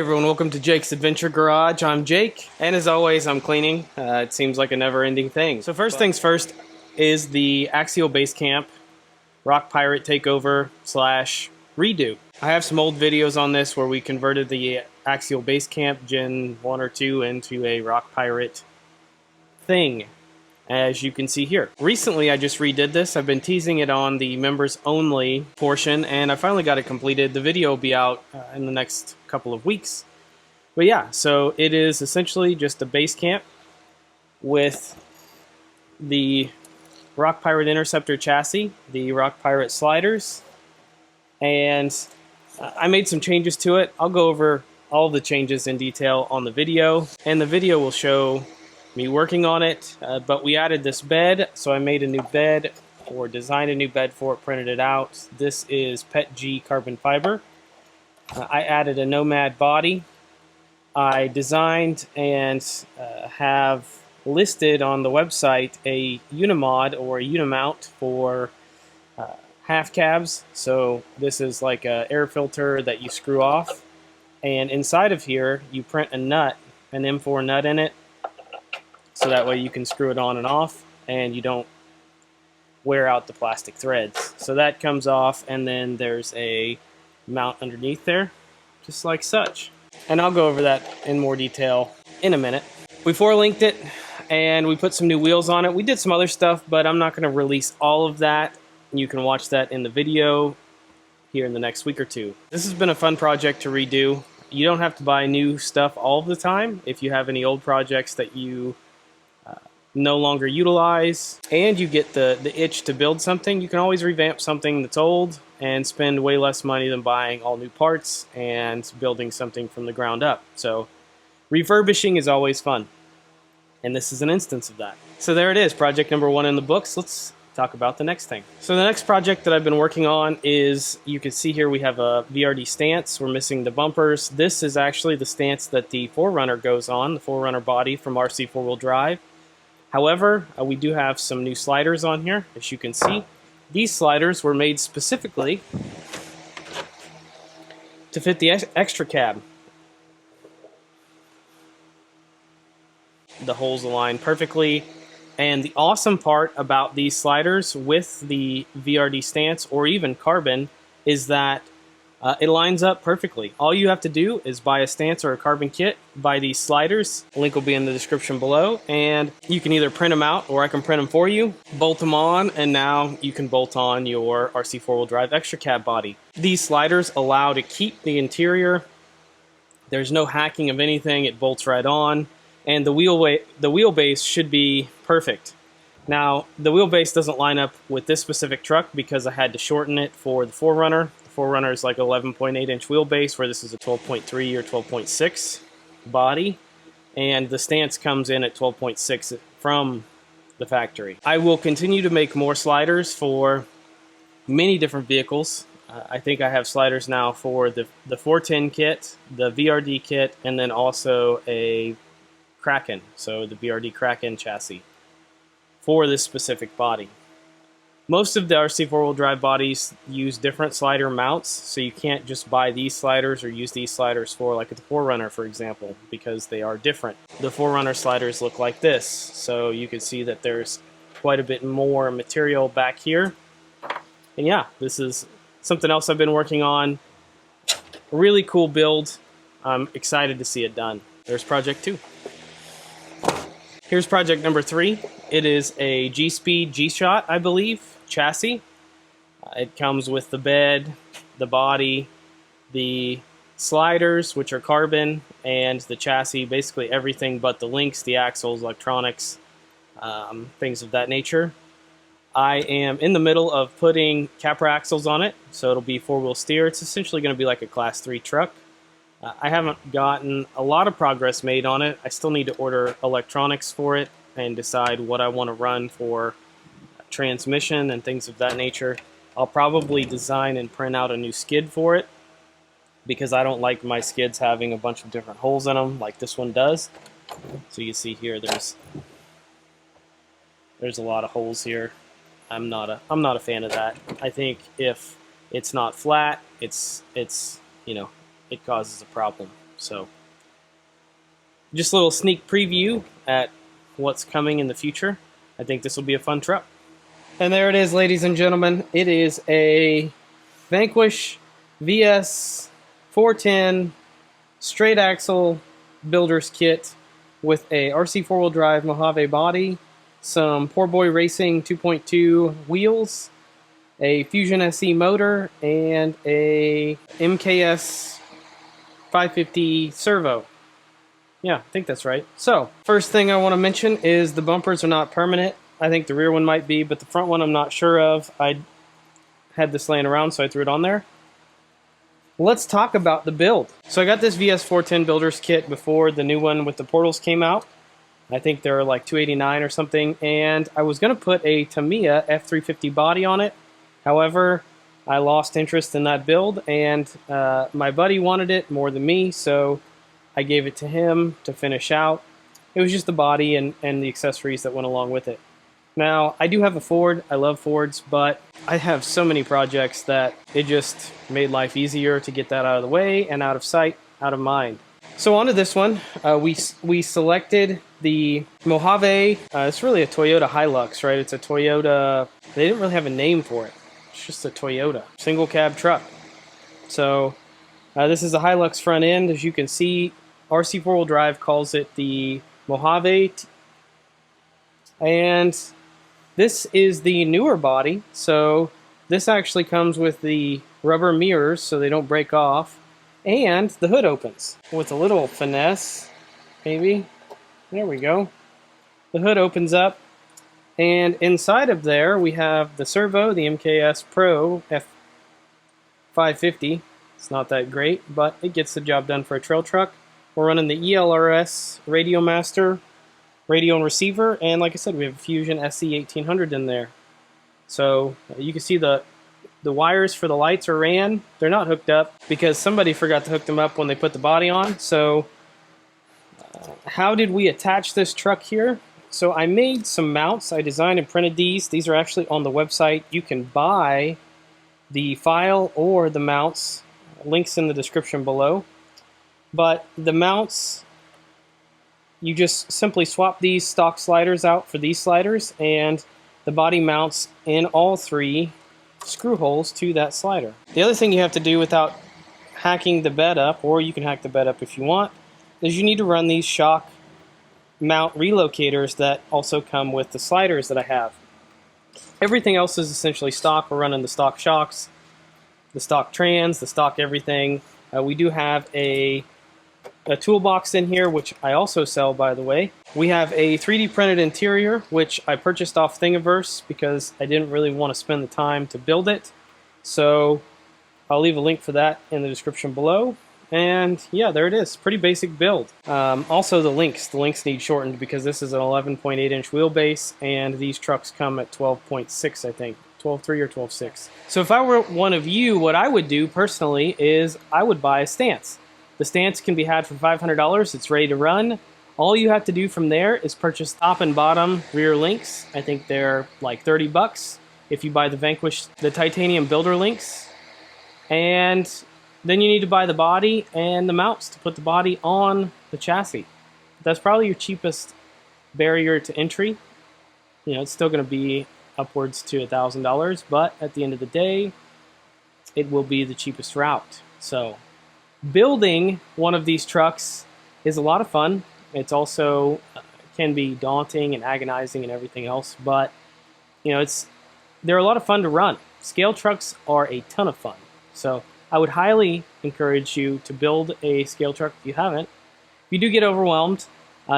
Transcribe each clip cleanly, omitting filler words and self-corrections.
everyone, welcome to Jake's Adventure Garage. I'm Jake, and as always, I'm cleaning. It seems like a never-ending thing. So first things first is the Axial Base Camp Rock Pirate Takeover / redo. I have some old videos on this where we converted the Axial Base Camp Gen 1 or 2 into a Rock Pirate thing, as you can see here. Recently, I just redid this. I've been teasing it on the members only portion, and I finally got it completed. The video will be out in the next couple of weeks. But yeah, so it is essentially just a base camp with the Rock Pirate Interceptor chassis, the Rock Pirate sliders, and I made some changes to it. I'll go over all the changes in detail on the video, and the video will show me working on it, but we added this bed, so I made a new bed, or designed a new bed for it, printed it out. This is PETG carbon fiber. I added a Nomad body. I designed and have listed on the website a Unimod or a Unimount for half cabs. So this is like an air filter that you screw off, and inside of here you print a nut, an M4 nut in it, so that way you can screw it on and off and you don't wear out the plastic threads. So that comes off, and then there's a mount underneath there, just like such. And I'll go over that in more detail in a minute. We linked it, and we put some new wheels on it. We did some other stuff, but I'm not going to release all of that. You can watch that in the video here in the next week or two. This has been a fun project to redo. You don't have to buy new stuff all the time if you have any old projects that you no longer utilize, and you get the itch to build something. You can always revamp something that's old and spend way less money than buying all new parts and building something from the ground up. So refurbishing is always fun, and this is an instance of that. So there it is, project number 1 in the books. Let's talk about the next thing. So the next project that I've been working on is, you can see here we have a VRD stance. We're missing the bumpers. This is actually the stance that the 4Runner goes on, the 4Runner body from RC 4-wheel drive. However, we do have some new sliders on here, as you can see. These sliders were made specifically to fit the extra cab. The holes align perfectly, and the awesome part about these sliders with the VRD stance or even carbon is that it lines up perfectly. All you have to do is buy a stance or a carbon kit, buy these sliders. Link will be in the description below, and you can either print them out or I can print them for you, bolt them on, and now you can bolt on your RC 4-wheel drive extra cab body. These sliders allow to keep the interior. There's no hacking of anything. It bolts right on, and the wheelbase should be perfect. Now, the wheelbase doesn't line up with this specific truck because I had to shorten it for the 4Runner. 4Runner is like 11.8 inch wheelbase, where this is a 12.3 or 12.6 body, and the stance comes in at 12.6 from the factory. I will continue to make more sliders for many different vehicles. I think I have sliders now for the 410 kit, the VRD kit, and then also a Kraken, so the VRD Kraken chassis for this specific body. Most of the RC 4-wheel drive bodies use different slider mounts, so you can't just buy these sliders or use these sliders for, like, the 4Runner, for example, because they are different. The 4Runner sliders look like this, so you can see that there's quite a bit more material back here. And yeah, this is something else I've been working on. A really cool build. I'm excited to see it done. There's project 2. Here's project number 3. It is a G-Speed G-Shot, I believe, chassis. It comes with the bed, the body, the sliders, which are carbon, and the chassis, basically everything but the links, the axles, electronics, things of that nature. I am in the middle of putting capper axles on it, so it'll be 4-wheel steer. It's essentially going to be like a Class 3 truck. I haven't gotten a lot of progress made on it. I still need to order electronics for it and decide what I want to run for transmission and things of that nature. I'll probably design and print out a new skid for it, because I don't like my skids having a bunch of different holes in them like this one does. So you see here there's a lot of holes here. I'm not a fan of that. I think if it's not flat, it's you know, it causes a problem. So just a little sneak preview at what's coming in the future. I think this will be a fun truck. And there it is, ladies and gentlemen. It is a Vanquish VS 410 straight axle builder's kit with a RC four-wheel drive Mojave body, some Poor Boy Racing 2.2 wheels, a Fusion SE motor, and a MKS 550 servo. Yeah, I think that's right. So, first thing I want to mention is the bumpers are not permanent. I think the rear one might be, but the front one I'm not sure of. I had this laying around, so I threw it on there. Let's talk about the build. So I got this VS410 builder's kit before the new one with the portals came out. I think they're like $289 or something, and I was going to put a Tamiya F350 body on it. However, I lost interest in that build, and my buddy wanted it more than me, so I gave it to him to finish out. It was just the body and the accessories that went along with it. Now, I do have a Ford. I love Fords, but I have so many projects that it just made life easier to get that out of the way and out of sight, out of mind. So on to this one. We selected the Mojave. It's really a Toyota Hilux, right? It's a Toyota. They didn't really have a name for it. It's just a Toyota single cab truck. So this is a Hilux front end. As you can see, RC four-wheel drive calls it the Mojave. And this is the newer body, so this actually comes with the rubber mirrors so they don't break off, and the hood opens with a little finesse, maybe. There we go. The hood opens up, and inside of there we have the servo, the MKS Pro F550. It's not that great, but it gets the job done for a trail truck. We're running the ELRS Radio Master radio and receiver, and like I said, we have a Fusion SE 1800 in there. So you can see the wires for the lights are ran. They're not hooked up because somebody forgot to hook them up when they put the body on. So how did we attach this truck here? So I made some mounts. I designed and printed these. These are actually on the website. You can buy the file or the mounts. Links in the description below. But the mounts, you just simply swap these stock sliders out for these sliders, and the body mounts in all three screw holes to that slider. The other thing you have to do without hacking the bed up, or you can hack the bed up if you want, is you need to run these shock mount relocators that also come with the sliders that I have. Everything else is essentially stock. We're running the stock shocks, the stock trans, the stock everything. We do have a toolbox in here, which I also sell, by the way. We have a 3D printed interior, which I purchased off Thingiverse because I didn't really want to spend the time to build it. So I'll leave a link for that in the description below. And yeah, there it is. Pretty basic build. Also the links need shortened because this is an 11.8 inch wheelbase, and these trucks come at 12.6, I think. 12.3 or 12.6. So if I were one of you, what I would do personally is I would buy a stance. The stance can be had for $500. It's ready to run. All you have to do from there is purchase top and bottom rear links. I think they're like 30 bucks if you buy the Vanquish, the titanium builder links. And then you need to buy the body and the mounts to put the body on the chassis. That's probably your cheapest barrier to entry. You know, it's still going to be upwards to $1,000, but at the end of the day, it will be the cheapest route. So building one of these trucks is a lot of fun. It's also can be daunting and agonizing and everything else, but you know, they're a lot of fun to run. Scale trucks are a ton of fun. So I would highly encourage you to build a scale truck if you haven't. If you do get overwhelmed,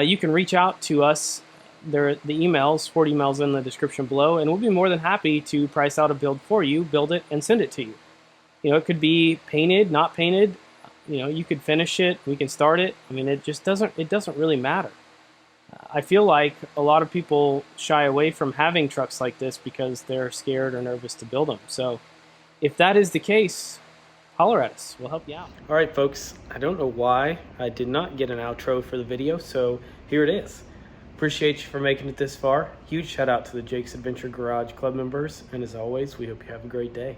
you can reach out to us. There are the emails, 4 emails in the description below, and we'll be more than happy to price out a build for you, build it, and send it to you. You know, it could be painted, not painted. You know, you could finish it, we can start it. I mean, it doesn't really matter. I feel like a lot of people shy away from having trucks like this because they're scared or nervous to build them. So if that is the case, holler at us. We'll help you out. All right, folks. I don't know why I did not get an outro for the video, so here it is. Appreciate you for making it this far. Huge shout out to the Jake's Adventure Garage Club members. And as always, we hope you have a great day.